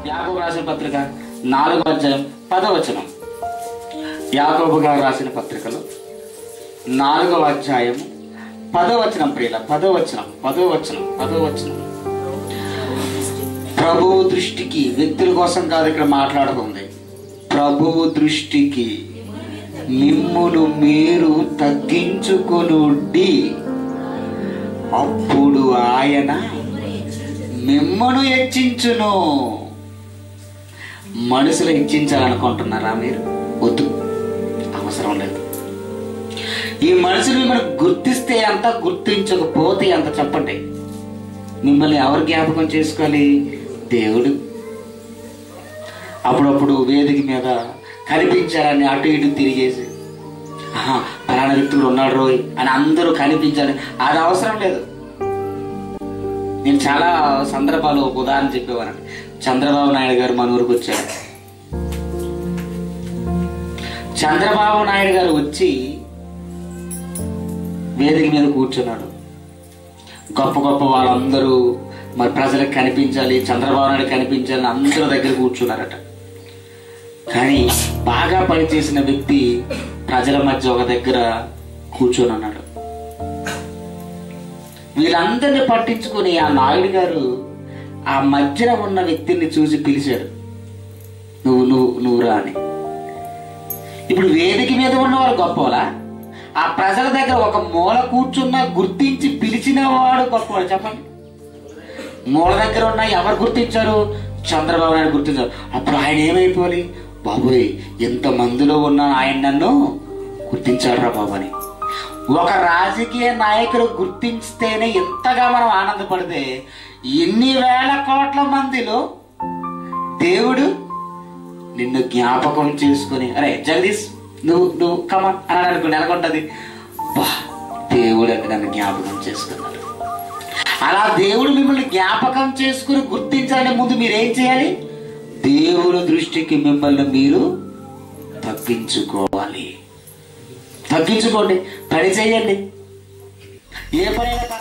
యాకోబు రాసిన పత్రిక 4వ అధ్యాయం 10వ వచనం. యాకోబు గారు రాసిన పత్రికలో 4వ అధ్యాయం 10వ వచనం. ప్రియుల 10వ వచనం. ప్రభువు దృష్టికి, వ్యక్తుల కోసం కాదు ఇక్కడ మాట్లాడుతుంది, ప్రభువు దృష్టికి మిమ్మును మీరు తగ్గించుకొనుడి, అప్పుడు ఆయన మిమ్మును హెచ్చించును. మనుషులు హెచ్చించాలనుకుంటున్నారా మీరు? వద్దు, అవసరం లేదు. ఈ మనుషులు మిమ్మల్ని గుర్తిస్తే ఎంత, గుర్తించకపోతే ఎంత చెప్పండి. మిమ్మల్ని ఎవరు జ్ఞాపకం చేసుకోవాలి? దేవుడు. అప్పుడప్పుడు వేదిక మీద కనిపించాలని అటు ఇటు తిరిగేసి పలానా వ్యక్తులు ఉన్నాడు రోయ్ అని అందరూ కనిపించాలి, అది అవసరం లేదు. నేను చాలా సందర్భాలు ఒక ఉదాహరణ చెప్పేవారండి. చంద్రబాబు నాయుడు గారు మన ఊరికి వచ్చారు. చంద్రబాబు నాయుడు గారు వచ్చి వేదిక మీద కూర్చున్నాడు. గొప్ప గొప్ప వాళ్ళందరూ మరి ప్రజలకు కనిపించాలి, చంద్రబాబు నాయుడు కనిపించాలని అందరూ దగ్గర కూర్చున్నారట. కానీ బాగా పనిచేసిన వ్యక్తి ప్రజల మధ్య ఒక దగ్గర కూర్చొని ఉన్నాడు. వీళ్ళందరినీ పట్టించుకుని ఆ నాయుడు గారు ఆ మధ్యన ఉన్న వ్యక్తిని చూసి పిలిచాడు, నువ్వు రా అని. ఇప్పుడు వేదిక మీద ఉన్నవారు గొప్పవాళ్ళా? ఆ ప్రజల దగ్గర ఒక మూల కూర్చున్నా గుర్తించి పిలిచిన వాడు గొప్పవాడు చెప్పండి. మూల దగ్గర ఉన్న ఎవరు గుర్తించారు? చంద్రబాబు నాయుడు గుర్తించారు. అప్పుడు ఆయన ఏమైపోవాలి? బాబోయ్, ఎంత మందిలో ఉన్న ఆయన నన్ను గుర్తించాడు రా బాబు అని. ఒక రాజకీయ నాయకుడు గుర్తిస్తేనే ఎంతగా మనం ఆనందపడితే, ఎన్ని వేల కోట్ల మందిలో దేవుడు నిన్ను జ్ఞాపకం చేసుకుని, అరే జగదీష్ నువ్వు కమాన్ అని అనుకుని నెలకొంటది. దేవుడు అంటే నన్ను జ్ఞాపకం చేసుకున్నాడు. అలా దేవుడు మిమ్మల్ని జ్ఞాపకం చేసుకుని గుర్తించాలంటే ముందు మీరేం చేయాలి? దేవుని దృష్టికి మిమ్మల్ని మీరు తగ్గించుకోవాలి. తగ్గించుకోండి, పని చేయండి. ఏ పనైనా